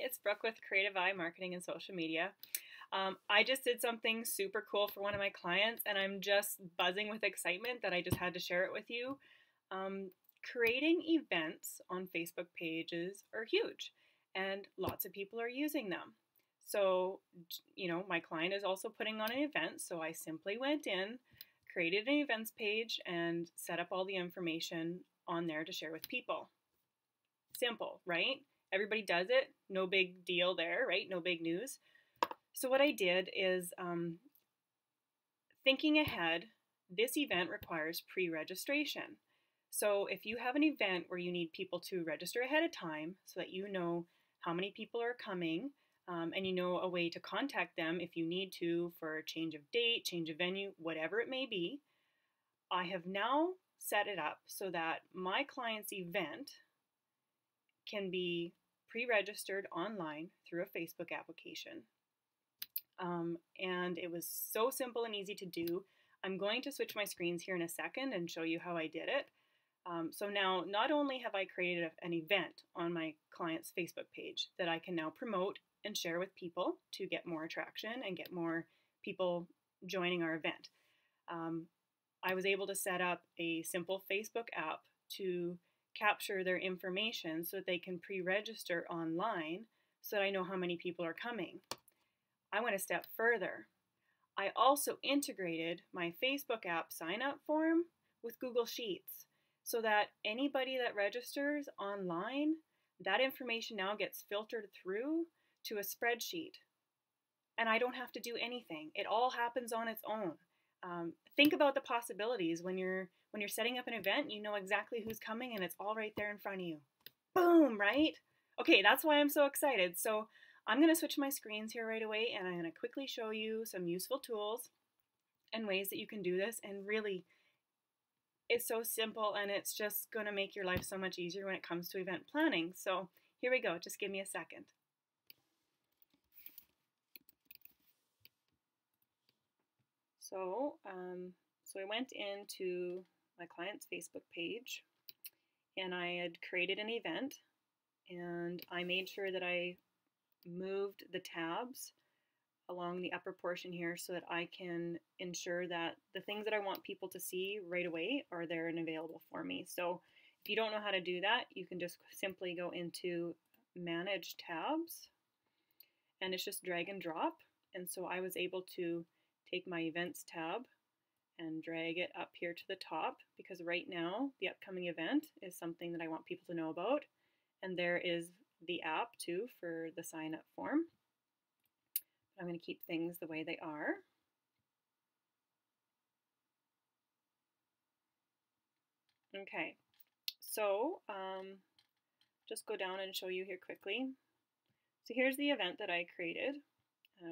it's Brooke with Creative-i Marketing and Social Media. I just did something super cool for one of my clients, and I'm just buzzing with excitement that I just had to share it with you. Um, Creating events on Facebook pages are huge, and lots of people are using them. So, my client is also putting on an event, so I simply went in, created an events page, and set up all the information on there to share with people. Simple, right? Everybody does it. No big deal there, right? No big news. So what I did is thinking ahead, this event requires pre-registration. So if you have an event where you need people to register ahead of time so that you know how many people are coming and you know a way to contact them if you need to for a change of date, change of venue, whatever it may be, I have now set it up so that my client's event can be pre-registered online through a Facebook application. And it was so simple and easy to do. I'm going to switch my screens here in a second and show you how I did it. So now not only have I created an event on my client's Facebook page that I can now promote and share with people to get more attraction and get more people joining our event. I was able to set up a simple Facebook app to capture their information so that they can pre-register online so that I know how many people are coming. I went a step further. I also integrated my Facebook app sign-up form with Google Sheets so that anybody that registers online, that information now gets filtered through to a spreadsheet. And I don't have to do anything. It all happens on its own. Think about the possibilities when you're setting up an event. You know exactly who's coming, and it's all right there in front of you. Boom, right? Okay, that's why I'm so excited. So I'm going to switch my screens here right away, and I'm going to quickly show you some useful tools and ways that you can do this. And really, it's so simple, and it's just going to make your life so much easier when it comes to event planning. So here we go. Just give me a second. So I went into my client's Facebook page, and I had created an event, and I made sure that I moved the tabs along the upper portion here so that I can ensure that the things that I want people to see right away are there and available for me. So if you don't know how to do that, you can just simply go into Manage Tabs, and it's just drag and drop. And so I was able to take my Events tab and drag it up here to the top, because right now the upcoming event is something that I want people to know about. And there is the app too for the sign up form. I'm going to keep things the way they are. Okay, so just go down and show you here quickly. So here's the event that I created.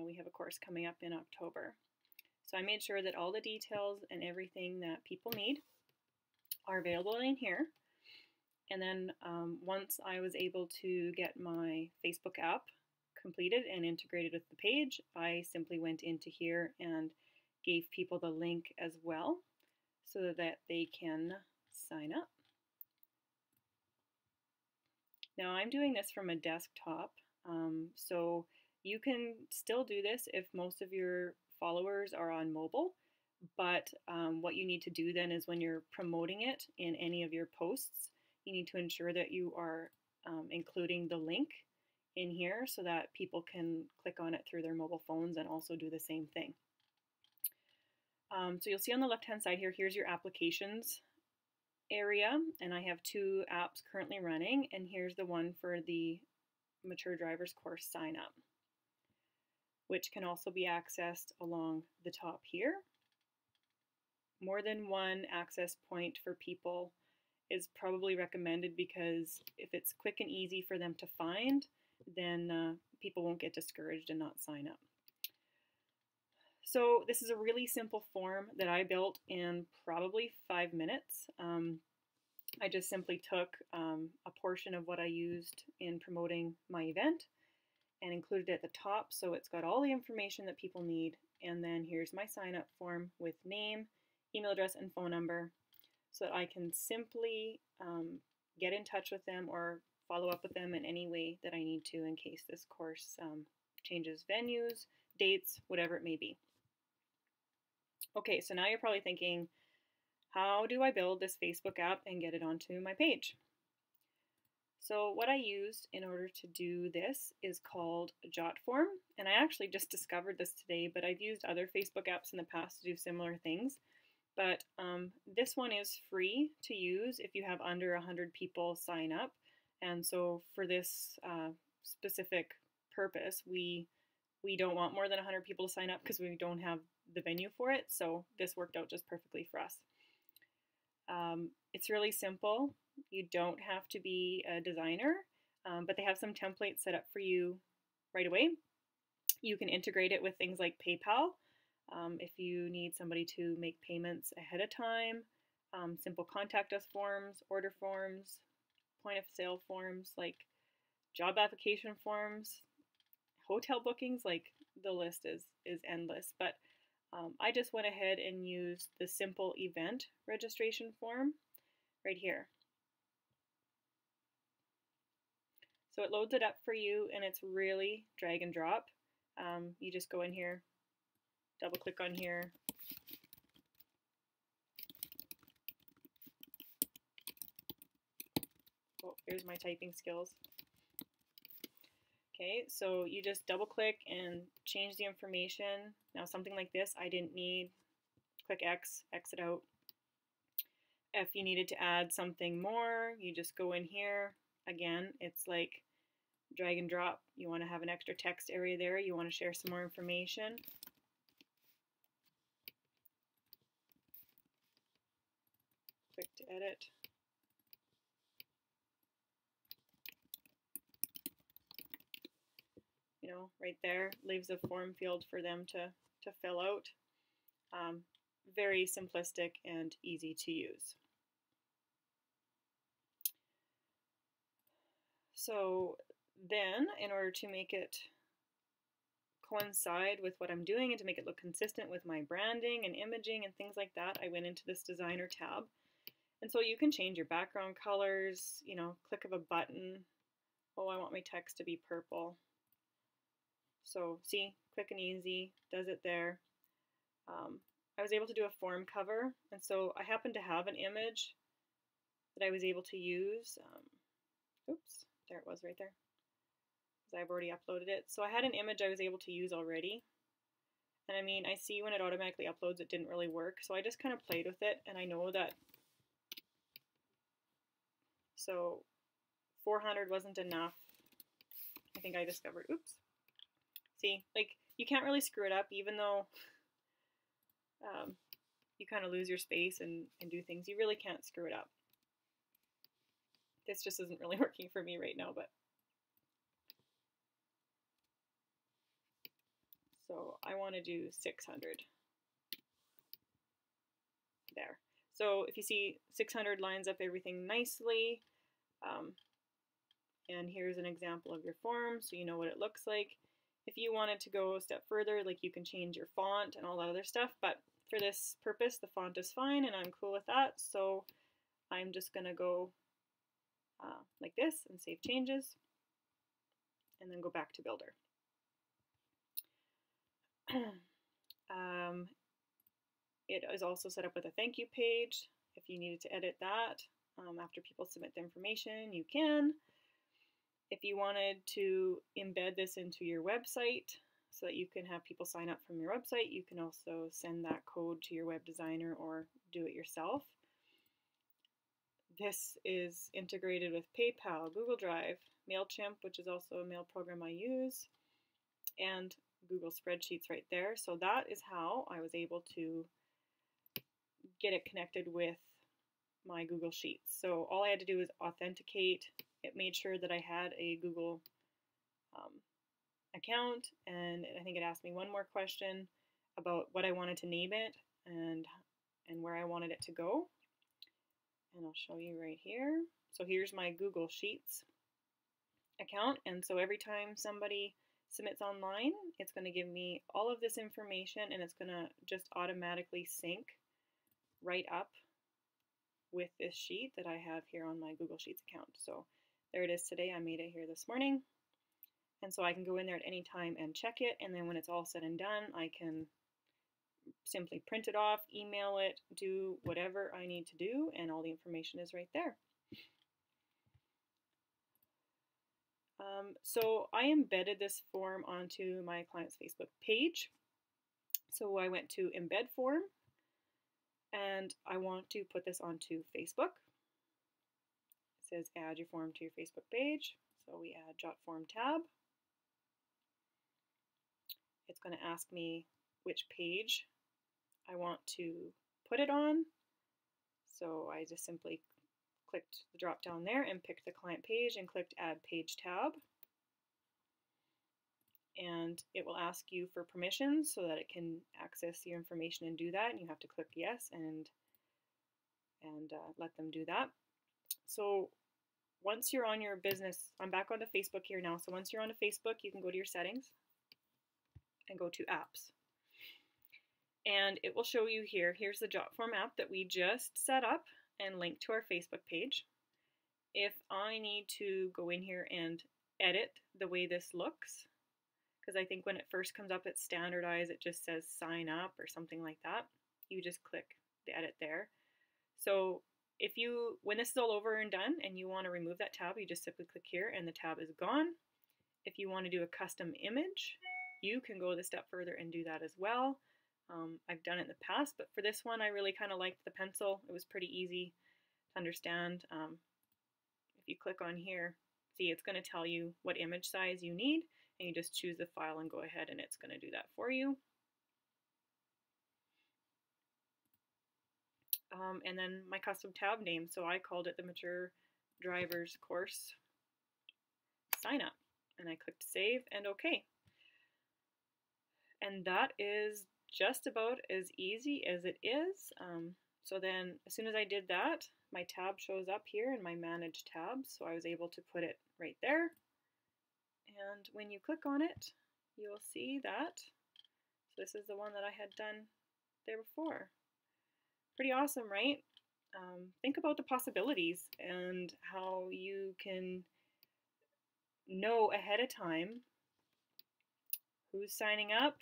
We have a course coming up in October. So I made sure that all the details and everything that people need are available in here. And then once I was able to get my Facebook app completed and integrated with the page, I simply went into here and gave people the link as well so that they can sign up. Now I'm doing this from a desktop, so you can still do this if most of your followers are on mobile, but what you need to do then is when you're promoting it in any of your posts, you need to ensure that you are including the link in here so that people can click on it through their mobile phones and also do the same thing. So you'll see on the left hand side here, here's your applications area, and I have 2 apps currently running, and here's the one for the Mature Drivers course sign up, which can also be accessed along the top here. More than one access point for people is probably recommended, because if it's quick and easy for them to find, then people won't get discouraged and not sign up. So this is a really simple form that I built in probably 5 minutes. I just simply took a portion of what I used in promoting my event and included it at the top, so it's got all the information that people need. And then here's my sign up form with name, email address, and phone number, so that I can simply get in touch with them or follow up with them in any way that I need to in case this course changes venues, dates, whatever it may be. Okay, so now you're probably thinking, how do I build this Facebook app and get it onto my page? So what I used in order to do this is called Jotform, and I actually just discovered this today, but I've used other Facebook apps in the past to do similar things. But this one is free to use if you have under 100 people sign up. And so for this specific purpose, we don't want more than 100 people to sign up because we don't have the venue for it. So this worked out just perfectly for us. It's really simple. You don't have to be a designer, but they have some templates set up for you right away. You can integrate it with things like PayPal if you need somebody to make payments ahead of time, simple contact us forms, order forms, point of sale forms, like job application forms, hotel bookings, like the list is endless. But I just went ahead and used the simple event registration form right here. So it loads it up for you, and it's really drag and drop. You just go in here, double click on here. Oh, here's my typing skills. Okay, so you just double click and change the information. Now something like this I didn't need. Click X, exit out. If you needed to add something more, you just go in here. Again, it's like drag and drop. You want to have an extra text area there. You want to share some more information. Click to edit. You know, right there, leaves a form field for them to fill out. Very simplistic and easy to use. So then, in order to make it coincide with what I'm doing and to make it look consistent with my branding and imaging and things like that, I went into this designer tab. And so you can change your background colors, you know, click of a button. Oh, I want my text to be purple. So see, quick and easy, does it there. I was able to do a form cover, and so I happen to have an image that I was able to use. Oops, there it was right there, because I've already uploaded it. So I had an image I was able to use already, and I mean, I see when it automatically uploads it didn't really work, so I just kind of played with it, and I know that, so 400 wasn't enough. I think I discovered, oops, see, like, you can't really screw it up, even though you kind of lose your space and do things. You really can't screw it up. This just isn't really working for me right now, but so I want to do 600 there. So if you see 600 lines up everything nicely, and here's an example of your form so you know what it looks like. If you wanted to go a step further, like you can change your font and all that other stuff, but for this purpose the font is fine and I'm cool with that, so I'm just going to go like this and save changes and then go back to Builder. It is also set up with a thank you page. If you needed to edit that after people submit the information, you can. If you wanted to embed this into your website so that you can have people sign up from your website, you can also send that code to your web designer or do it yourself. This is integrated with PayPal, Google Drive, MailChimp, which is also a mail program I use, and Google Spreadsheets right there. So that is how I was able to get it connected with my Google Sheets. So all I had to do was authenticate. It made sure that I had a Google account, and I think it asked me one more question about what I wanted to name it and where I wanted it to go. And I'll show you right here. So here's my Google Sheets account, and so every time somebody submits online, it's going to give me all of this information, and it's going to just automatically sync right up with this sheet that I have here on my Google Sheets account. So There it is today. I made it here this morning. And so I can go in there at any time and check it, and then when it's all said and done, I can simply print it off, email it, do whatever I need to do, and all the information is right there. So I embedded this form onto my client's Facebook page. So I went to Embed Form, and I want to put this onto Facebook. It says add your form to your Facebook page. So we add Jot Form tab. It's going to ask me which page I want to put it on. So I just simply clicked the drop down there and picked the client page and clicked Add Page tab. And it will ask you for permissions so that it can access your information and do that. And you have to click yes and let them do that. So once you're on your business, I'm back onto Facebook here now. So once you're onto Facebook, you can go to your settings and go to apps. And it will show you here, here's the Jotform app that we just set up and linked to our Facebook page. If I need to go in here and edit the way this looks, because I think when it first comes up it's standardized, it just says sign up or something like that. You just click the edit there. So if you, when this is all over and done and you want to remove that tab, you just simply click here and the tab is gone. If you want to do a custom image, you can go the step further and do that as well. I've done it in the past, but for this one I really kind of liked the pencil. It was pretty easy to understand. If you click on here, see, it's going to tell you what image size you need, and you just choose the file and go ahead and it's going to do that for you. And then my custom tab name, so I called it the Mature Drivers Course Sign Up, and I clicked Save and OK. And that is just about as easy as it is. So then as soon as I did that, my tab shows up here in my Manage tabs, so I was able to put it right there. And when you click on it, you'll see that this is the one that I had done there before. Pretty awesome, right? Think about the possibilities and how you can know ahead of time who's signing up.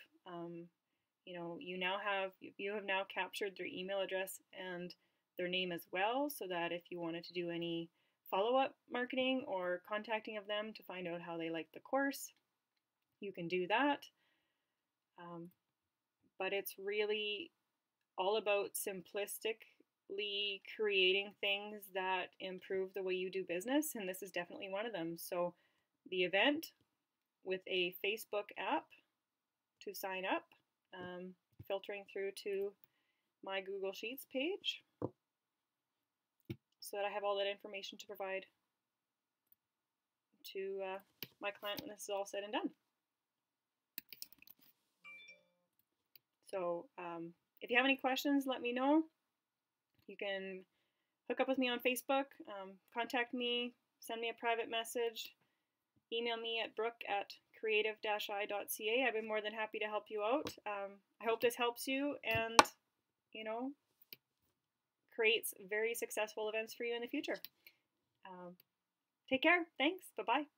You know, you have now captured their email address and their name as well, so that if you wanted to do any follow-up marketing or contacting of them to find out how they like the course, you can do that. But it's really all about simplistically creating things that improve the way you do business, and this is definitely one of them. So the event with a Facebook app to sign up, filtering through to my Google Sheets page so that I have all that information to provide to my client when this is all said and done. So if you have any questions, let me know. You can hook up with me on Facebook, contact me, send me a private message, email me at brooke@creative-i.ca. I've been more than happy to help you out. I hope this helps you and, you know, creates very successful events for you in the future. Take care. Thanks. Bye-bye.